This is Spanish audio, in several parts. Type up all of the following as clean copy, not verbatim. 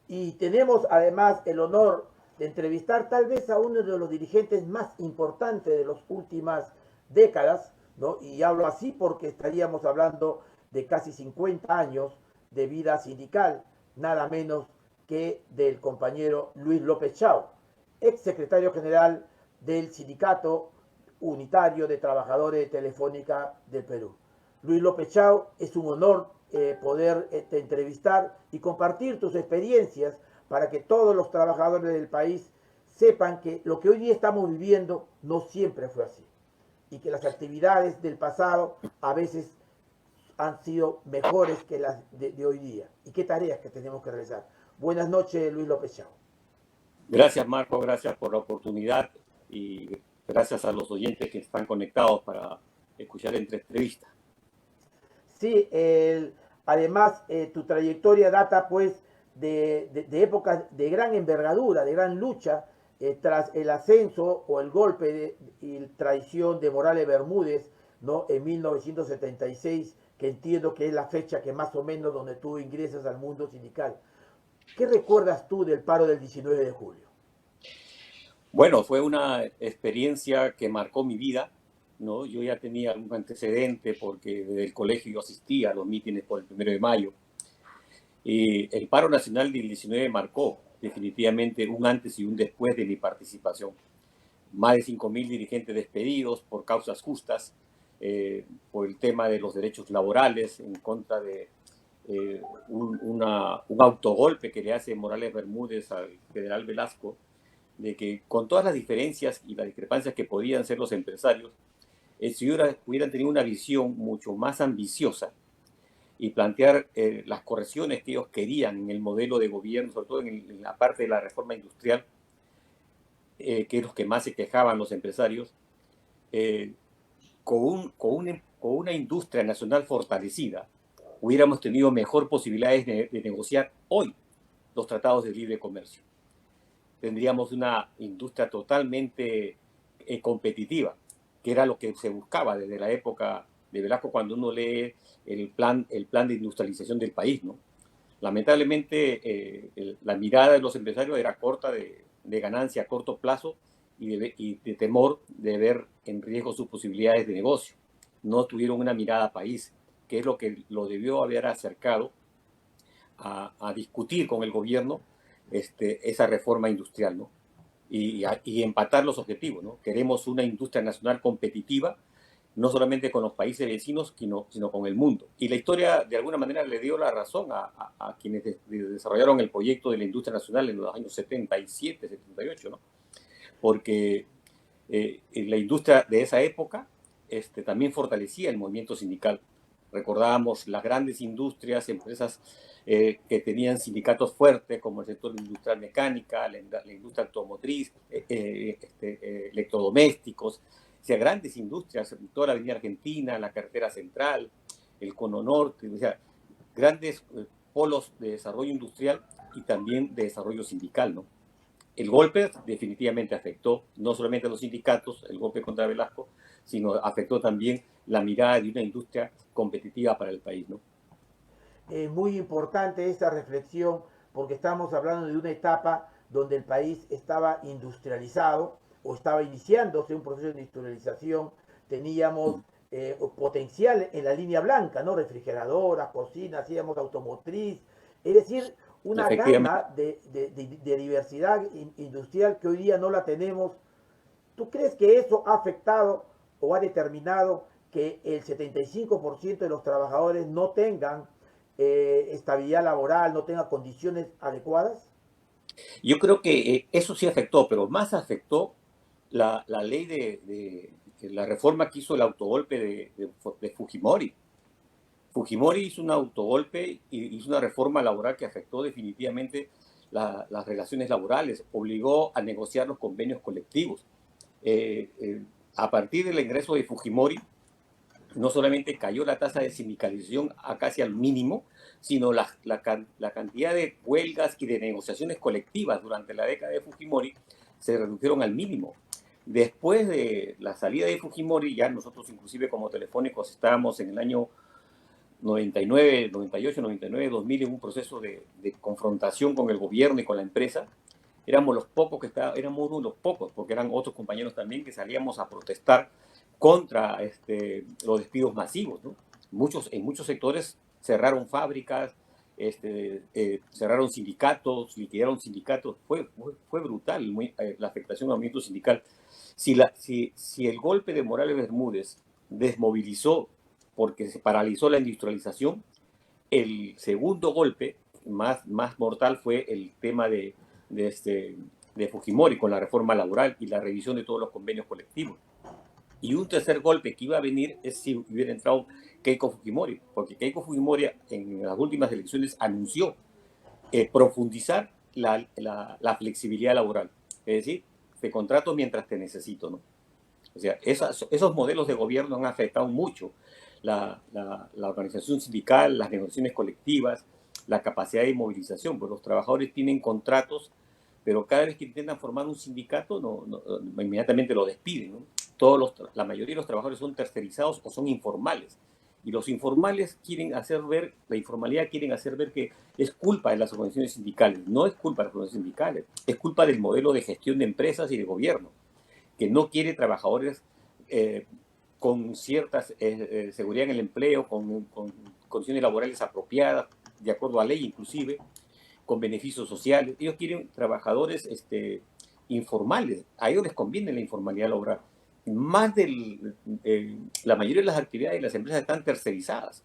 Y tenemos además el honor de entrevistar tal vez a uno de los dirigentes más importantes de las últimas décadas, ¿no? Y hablo así porque estaríamos hablando de casi 50 años de vida sindical, nada menos que del compañero Luis López Chao, ex secretario general del Sindicato Unitario de Trabajadores de Telefónica del Perú. Luis López Chao, es un honor poder entrevistar y compartir tus experiencias para que todos los trabajadores del país sepan que lo que hoy día estamos viviendo no siempre fue así y que las actividades del pasado a veces han sido mejores que las de hoy día y qué tareas que tenemos que realizar. Buenas noches, Luis López Chao. Gracias, Marco, gracias por la oportunidad y gracias a los oyentes que están conectados para escuchar esta entrevista. Sí, además tu trayectoria data pues de épocas de gran envergadura, de gran lucha, tras el ascenso o el golpe y traición de Morales Bermúdez, ¿no? En 1976, que entiendo que es la fecha que más o menos donde tú ingresas al mundo sindical. ¿Qué recuerdas tú del paro del 19 de julio? Bueno, fue una experiencia que marcó mi vida, ¿no? Yo ya tenía un antecedente porque desde el colegio yo asistía a los mítines por el 1 de mayo. Y el paro nacional del 19 marcó definitivamente un antes y un después de mi participación. Más de 5.000 dirigentes despedidos por causas justas, por el tema de los derechos laborales, en contra de un autogolpe que le hace Morales Bermúdez al general Velasco, de que con todas las diferencias y las discrepancias que podían ser los empresarios, si hubieran tenido una visión mucho más ambiciosa y plantear las correcciones que ellos querían en el modelo de gobierno, sobre todo en la parte de la reforma industrial, que es los que más se quejaban los empresarios, con una industria nacional fortalecida, hubiéramos tenido mejor posibilidades de negociar hoy los tratados de libre comercio. Tendríamos una industria totalmente competitiva, que era lo que se buscaba desde la época de Velasco cuando uno lee el plan de industrialización del país, ¿no? Lamentablemente, la mirada de los empresarios era corta de ganancia a corto plazo y de temor de ver en riesgo sus posibilidades de negocio. No tuvieron una mirada país, que es lo que lo debió haber acercado a discutir con el gobierno esa reforma industrial, ¿no? Y empatar los objetivos, ¿no? Queremos una industria nacional competitiva, no solamente con los países vecinos, sino con el mundo. Y la historia, de alguna manera, le dio la razón a quienes desarrollaron el proyecto de la industria nacional en los años 77, 78, ¿no? Porque la industria de esa época también fortalecía el movimiento sindical. Recordábamos las grandes industrias, empresas que tenían sindicatos fuertes, como el sector industrial mecánica, la industria automotriz, electrodomésticos, o sea, grandes industrias, toda la Avenida Argentina, la carretera central, el Cono Norte, o sea, grandes polos de desarrollo industrial y también de desarrollo sindical, ¿no? El golpe definitivamente afectó no solamente a los sindicatos, el golpe contra Velasco, sino afectó también la mirada de una industria competitiva para el país, ¿no? Muy importante esta reflexión porque estamos hablando de una etapa donde el país estaba industrializado o estaba iniciándose un proceso de industrialización, teníamos potencial en la línea blanca, ¿no? Refrigeradoras, cocinas, hacíamos automotriz, es decir, una Efectivamente. gama de diversidad industrial que hoy día no la tenemos. ¿Tú crees que eso ha afectado o ha determinado que el 75% de los trabajadores no tengan estabilidad laboral, no tengan condiciones adecuadas? Yo creo que eso sí afectó, pero más afectó la ley de la reforma que hizo el autogolpe de Fujimori. Fujimori hizo un autogolpe y hizo una reforma laboral que afectó definitivamente las relaciones laborales, obligó a negociar los convenios colectivos. A partir del ingreso de Fujimori, no solamente cayó la tasa de sindicalización a casi al mínimo, sino la cantidad de huelgas y de negociaciones colectivas durante la década de Fujimori se redujeron al mínimo. Después de la salida de Fujimori, ya nosotros inclusive como Telefónicos estábamos en el año 99, 98, 99, 2000, en un proceso de confrontación con el gobierno y con la empresa, éramos los pocos éramos uno de los pocos, porque eran otros compañeros también que salíamos a protestar contra los despidos masivos, ¿no? En muchos sectores cerraron fábricas, cerraron sindicatos, liquidaron sindicatos. Fue brutal la afectación al movimiento sindical. Si el golpe de Morales Bermúdez desmovilizó porque se paralizó la industrialización, el segundo golpe más mortal fue el tema de Fujimori con la reforma laboral y la revisión de todos los convenios colectivos. Y un tercer golpe que iba a venir es si hubiera entrado Keiko Fujimori, porque Keiko Fujimori en las últimas elecciones anunció profundizar la flexibilidad laboral. Es decir, te contrato mientras te necesito, ¿no? O sea, esos modelos de gobierno han afectado mucho la organización sindical, las negociaciones colectivas, la capacidad de movilización, pues los trabajadores tienen contratos, pero cada vez que intentan formar un sindicato, inmediatamente lo despiden, ¿no? La mayoría de los trabajadores son tercerizados o son informales. Y los informales la informalidad quieren hacer ver que es culpa de las organizaciones sindicales. No es culpa de las organizaciones sindicales, es culpa del modelo de gestión de empresas y de gobierno, que no quiere trabajadores con cierta seguridad en el empleo, con condiciones laborales apropiadas, de acuerdo a ley inclusive, con beneficios sociales. Ellos quieren trabajadores informales. A ellos les conviene la informalidad laboral. La mayoría de las actividades de las empresas están tercerizadas.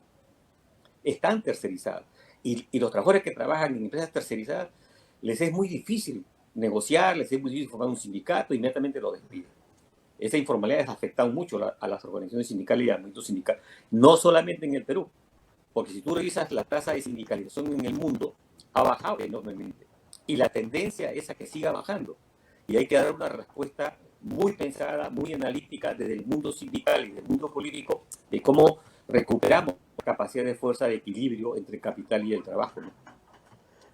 Y los trabajadores que trabajan en empresas tercerizadas, les es muy difícil negociar, les es muy difícil formar un sindicato, inmediatamente lo despiden. Esa informalidad ha afectado mucho a las organizaciones sindicales y al movimiento sindical, no solamente en el Perú, porque si tú revisas la tasa de sindicalización en el mundo, ha bajado enormemente. Y la tendencia es a que siga bajando. Y hay que dar una respuesta muy pensada, muy analítica desde el mundo sindical y del mundo político de cómo recuperamos capacidad de fuerza de equilibrio entre el capital y el trabajo, ¿no?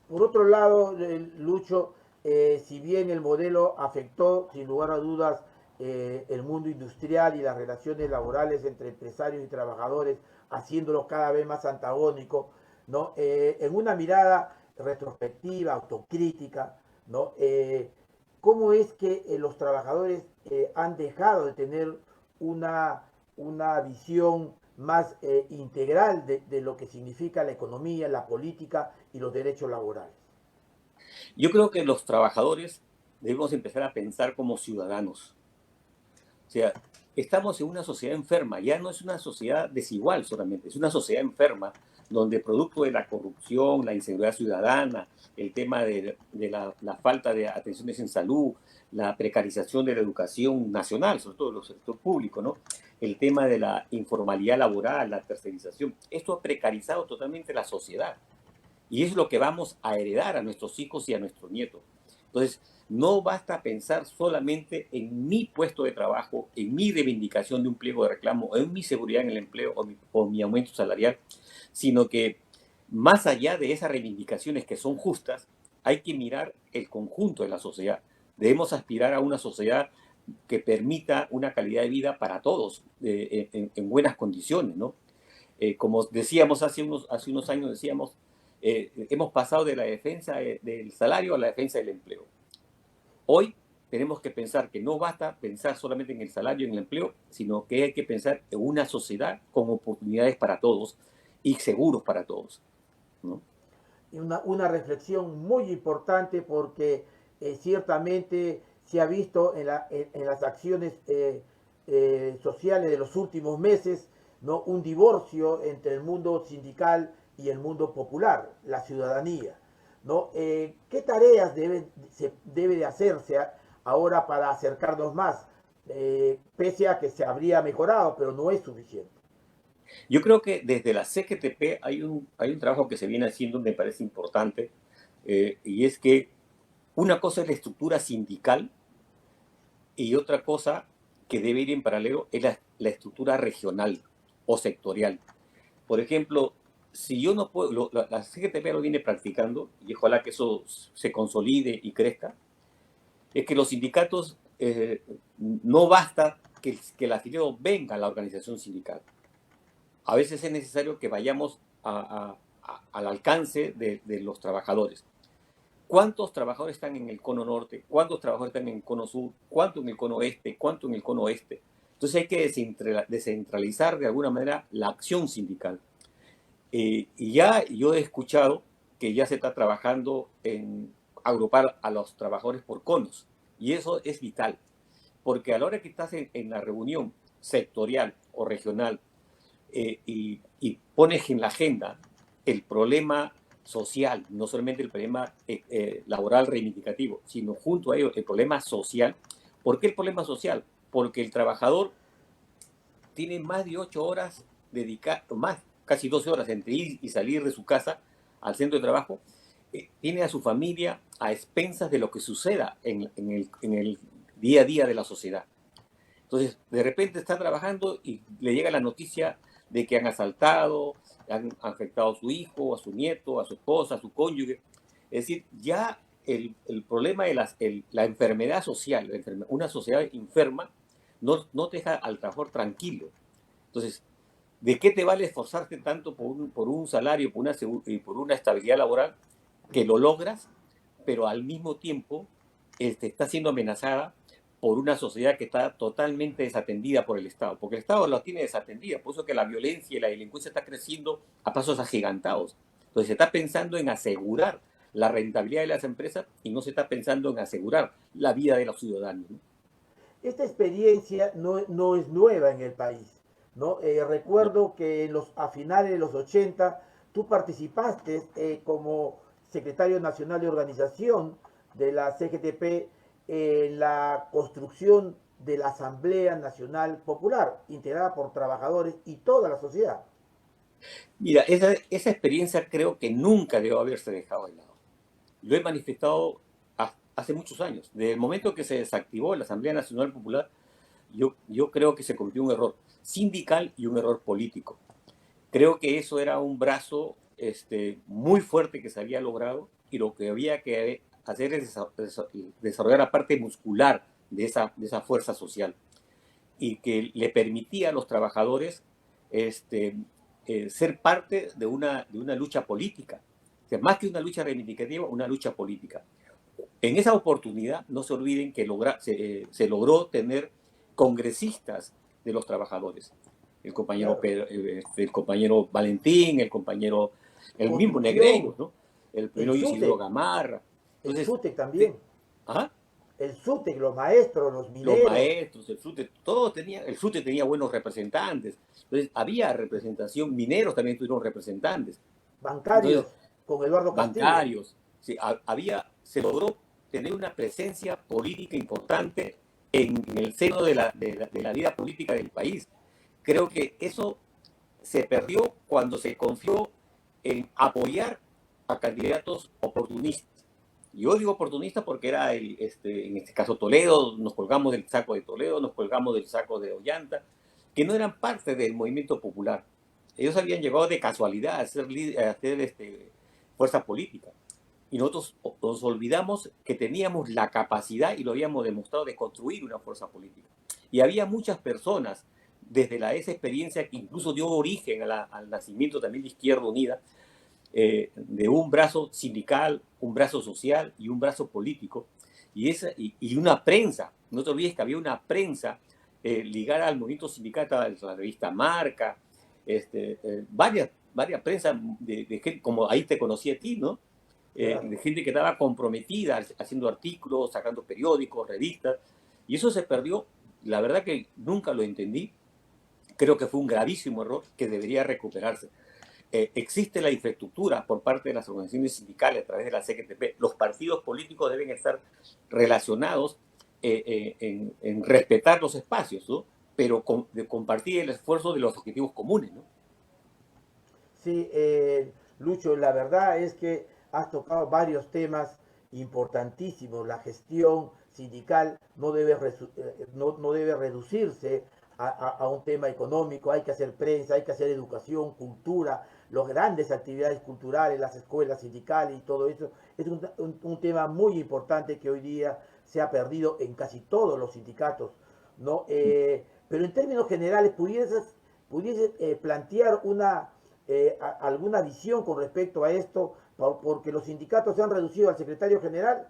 Por otro lado, Lucho, si bien el modelo afectó sin lugar a dudas el mundo industrial y las relaciones laborales entre empresarios y trabajadores, haciéndolo cada vez más antagónico, ¿no? En una mirada retrospectiva, autocrítica, ¿no? ¿Cómo es que los trabajadores han dejado de tener una visión más integral de lo que significa la economía, la política y los derechos laborales? Yo creo que los trabajadores debemos empezar a pensar como ciudadanos. O sea, estamos en una sociedad enferma, ya no es una sociedad desigual solamente, es una sociedad enferma donde producto de la corrupción, la inseguridad ciudadana, el tema de la falta de atenciones en salud, la precarización de la educación nacional, sobre todo en el sector público, ¿no? El tema de la informalidad laboral, la tercerización, esto ha precarizado totalmente la sociedad. Y es lo que vamos a heredar a nuestros hijos y a nuestros nietos. Entonces, no basta pensar solamente en mi puesto de trabajo, en mi reivindicación de un pliego de reclamo, en mi seguridad en el empleo o mi aumento salarial, sino que más allá de esas reivindicaciones que son justas, hay que mirar el conjunto de la sociedad. Debemos aspirar a una sociedad que permita una calidad de vida para todos, en buenas condiciones, ¿no? Como decíamos hace unos años, decíamos, hemos pasado de la defensa del salario a la defensa del empleo. Hoy tenemos que pensar que no basta pensar solamente en el salario y en el empleo, sino que hay que pensar en una sociedad con oportunidades para todos y seguros para todos, ¿no? Y una reflexión muy importante porque ciertamente se ha visto en las acciones sociales de los últimos meses, ¿no? Un divorcio entre el mundo sindical y el mundo popular, la ciudadanía, ¿no? ¿Qué tareas debe de hacerse ahora para acercarnos más? Pese a que se habría mejorado, pero no es suficiente. Yo creo que desde la CGTP hay un trabajo que se viene haciendo, me parece importante, y es que una cosa es la estructura sindical y otra cosa que debe ir en paralelo es la estructura regional o sectorial. Por ejemplo, si yo no puedo, la CGTP lo viene practicando, y ojalá que eso se consolide y crezca, es que los sindicatos, no basta que el afiliado venga a la organización sindical. a veces es necesario que vayamos al alcance de los trabajadores. ¿Cuántos trabajadores están en el cono norte? ¿Cuántos trabajadores están en el cono sur? ¿Cuánto en el cono oeste? ¿Cuánto en el cono oeste? Entonces hay que descentralizar de alguna manera la acción sindical. Y ya yo he escuchado que ya se está trabajando en agrupar a los trabajadores por conos. Y eso es vital, porque a la hora que estás en la reunión sectorial o regional y pones en la agenda el problema social, no solamente el problema laboral reivindicativo, sino junto a ello el problema social. ¿Por qué el problema social? Porque el trabajador tiene más de 8 horas dedicadas, más, casi 12 horas entre ir y salir de su casa al centro de trabajo, tiene a su familia a expensas de lo que suceda en el día a día de la sociedad. Entonces, de repente está trabajando y le llega la noticia de que han asaltado, han afectado a su hijo, a su nieto, a su esposa, a su cónyuge. Es decir, ya el problema de la enfermedad social, una sociedad enferma, no te deja al trabajador tranquilo. Entonces, ¿de qué te vale esforzarte tanto por un salario, por una estabilidad laboral que lo logras, pero al mismo tiempo está siendo amenazada por una sociedad que está totalmente desatendida por el Estado? Porque el Estado la tiene desatendida, por eso que la violencia y la delincuencia está creciendo a pasos agigantados. Entonces se está pensando en asegurar la rentabilidad de las empresas y no se está pensando en asegurar la vida de los ciudadanos, ¿no? Esta experiencia no es nueva en el país, ¿no? No. Recuerdo que a finales de los 80 tú participaste como secretario nacional de organización de la CGTP en la construcción de la Asamblea Nacional Popular, integrada por trabajadores y toda la sociedad. Mira, esa experiencia creo que nunca debe haberse dejado de lado. Lo he manifestado hace muchos años. Desde el momento que se desactivó la Asamblea Nacional Popular, yo creo que se cometió un error sindical y un error político. Creo que eso era un brazo muy fuerte que se había logrado y lo que había que hacer es desarrollar la parte muscular de esa fuerza social y que le permitía a los trabajadores ser parte de una lucha política. O sea, más que una lucha reivindicativa, una lucha política. En esa oportunidad, no se olviden que se logró tener congresistas de los trabajadores. El compañero, Claro. el compañero Valentín, el mismo Constitución, Negreiros, ¿no? El el primero Isidro SUTEC, Gamarra. el Entonces, SUTEC también, ¿ah? el SUTEC, los maestros, los Los mineros, maestros, el SUTE tenía buenos representantes. Entonces, había representación, mineros también tuvieron representantes. bancarios, Entonces, con Eduardo Castillo. bancarios, sí, se logró tener una presencia política importante en el seno de la vida política del país. Creo que eso se perdió cuando se confió en apoyar a candidatos oportunistas. Yo digo oportunista porque era, en este caso, Toledo, nos colgamos del saco de Toledo, nos colgamos del saco de Ollanta, que no eran parte del movimiento popular. Ellos habían llegado de casualidad a hacer fuerza política. Y nosotros nos olvidamos que teníamos la capacidad, y lo habíamos demostrado, de construir una fuerza política. Y había muchas personas, desde esa experiencia que incluso dio origen al nacimiento también de Izquierda Unida, de un brazo sindical, un brazo social y un brazo político, y una prensa. No te olvides que había una prensa ligada al movimiento sindical, la revista Marca, varias prensas de gente, como ahí te conocí a ti, ¿no? Claro. De gente que estaba comprometida haciendo artículos, sacando periódicos, revistas, y eso se perdió. La verdad que nunca lo entendí. Creo que fue un gravísimo error que debería recuperarse. Existe la infraestructura por parte de las organizaciones sindicales a través de la CGTP. Los partidos políticos deben estar relacionados en respetar los espacios, ¿no? Pero de compartir el esfuerzo de los objetivos comunes, ¿no? Sí, Lucho, la verdad es que has tocado varios temas importantísimos. La gestión sindical no debe reducirse a un tema económico. Hay que hacer prensa, hay que hacer educación, cultura, las grandes actividades culturales, las escuelas sindicales y todo eso. Es un tema muy importante que hoy día se ha perdido en casi todos los sindicatos, ¿no? Pero en términos generales, ¿pudieras pudiese plantear alguna visión con respecto a esto, porque los sindicatos se han reducido al secretario general,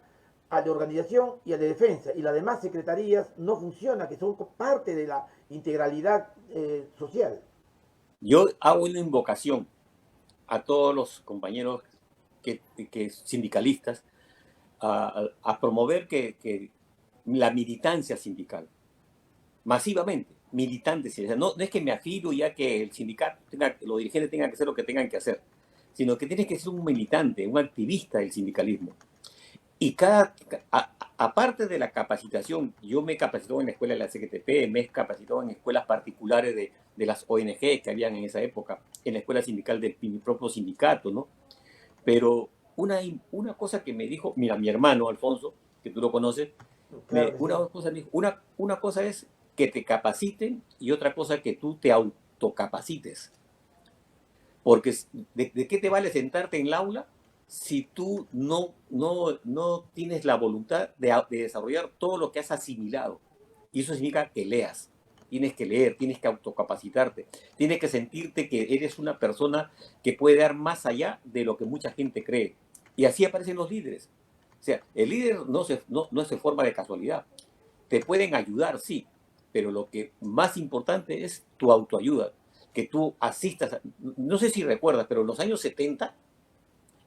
al de organización y al de defensa, y las demás secretarías no funcionan, que son parte de la integralidad social. Yo hago una invocación a todos los compañeros sindicalistas a promover que la militancia sindical, masivamente, militante sindical. No es que me afilo ya que el sindicato, los dirigentes tengan que hacer lo que tengan que hacer, sino que tienes que ser un militante, un activista del sindicalismo. Y aparte de la capacitación, yo me he capacitado en la escuela de la CGTP, me he capacitado en escuelas particulares de las ONG que habían en esa época, en la escuela sindical de mi propio sindicato, ¿no? Pero una cosa que me dijo, mira, mi hermano Alfonso, que tú lo conoces, Claro, una cosa es que te capaciten y otra cosa que tú te autocapacites. Porque ¿de qué te vale sentarte en el aula si tú no tienes la voluntad de desarrollar todo lo que has asimilado? Y eso significa que leas. Tienes que leer, tienes que autocapacitarte, tienes que sentirte que eres una persona que puede dar más allá de lo que mucha gente cree. Y así aparecen los líderes. O sea, el líder no se forma de casualidad. Te pueden ayudar, sí, pero lo que más importante es tu autoayuda, que tú asistas. No sé si recuerdas, pero en los años 70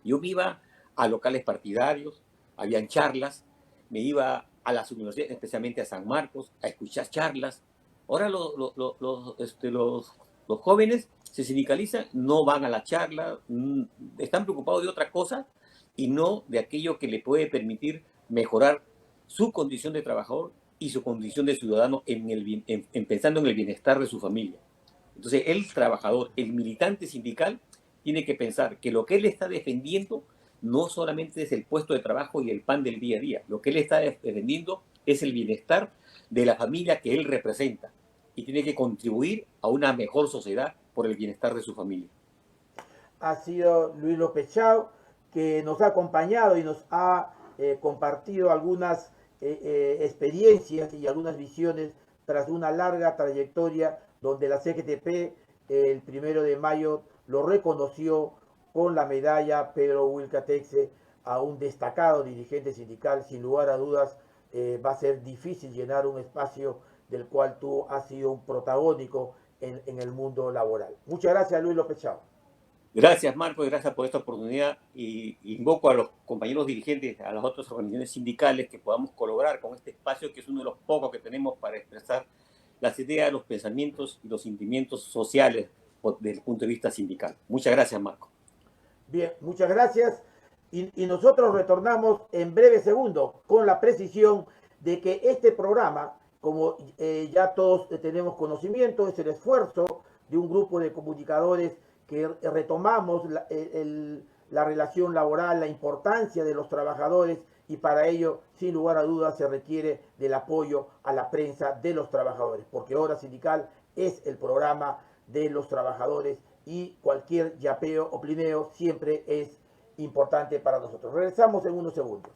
yo me iba a locales partidarios, habían charlas, me iba a las universidades, especialmente a San Marcos, a escuchar charlas. Ahora los jóvenes se sindicalizan, no van a la charla, están preocupados de otra cosa y no de aquello que le puede permitir mejorar su condición de trabajador y su condición de ciudadano pensando en el bienestar de su familia. Entonces, el trabajador, el militante sindical, tiene que pensar que lo que él está defendiendo no solamente es el puesto de trabajo y el pan del día a día. Lo que él está defendiendo es el bienestar de la familia que él representa y tiene que contribuir a una mejor sociedad por el bienestar de su familia. Ha sido Luis López Chao, que nos ha acompañado y nos ha compartido algunas experiencias y algunas visiones tras una larga trayectoria donde la CGTP el 1 de mayo lo reconoció con la medalla Pedro Wilcatexe a un destacado dirigente sindical. Sin lugar a dudas va a ser difícil llenar un espacio del cual tú has sido un protagónico en el mundo laboral. Muchas gracias, Luis López Chao. Gracias, Marco, y gracias por esta oportunidad. Y invoco a los compañeros dirigentes, a las otras organizaciones sindicales, que podamos colaborar con este espacio, que es uno de los pocos que tenemos para expresar las ideas, los pensamientos y los sentimientos sociales desde el punto de vista sindical. Muchas gracias, Marco. Bien, muchas gracias. Y nosotros retornamos en breve segundo con la precisión de que este programa, como ya todos tenemos conocimiento, es el esfuerzo de un grupo de comunicadores que retomamos la relación laboral, la importancia de los trabajadores, y para ello, sin lugar a dudas, se requiere del apoyo a la prensa de los trabajadores, porque Hora Sindical es el programa de los trabajadores y cualquier yapeo o plineo siempre es importante para nosotros. Regresamos en unos segundos.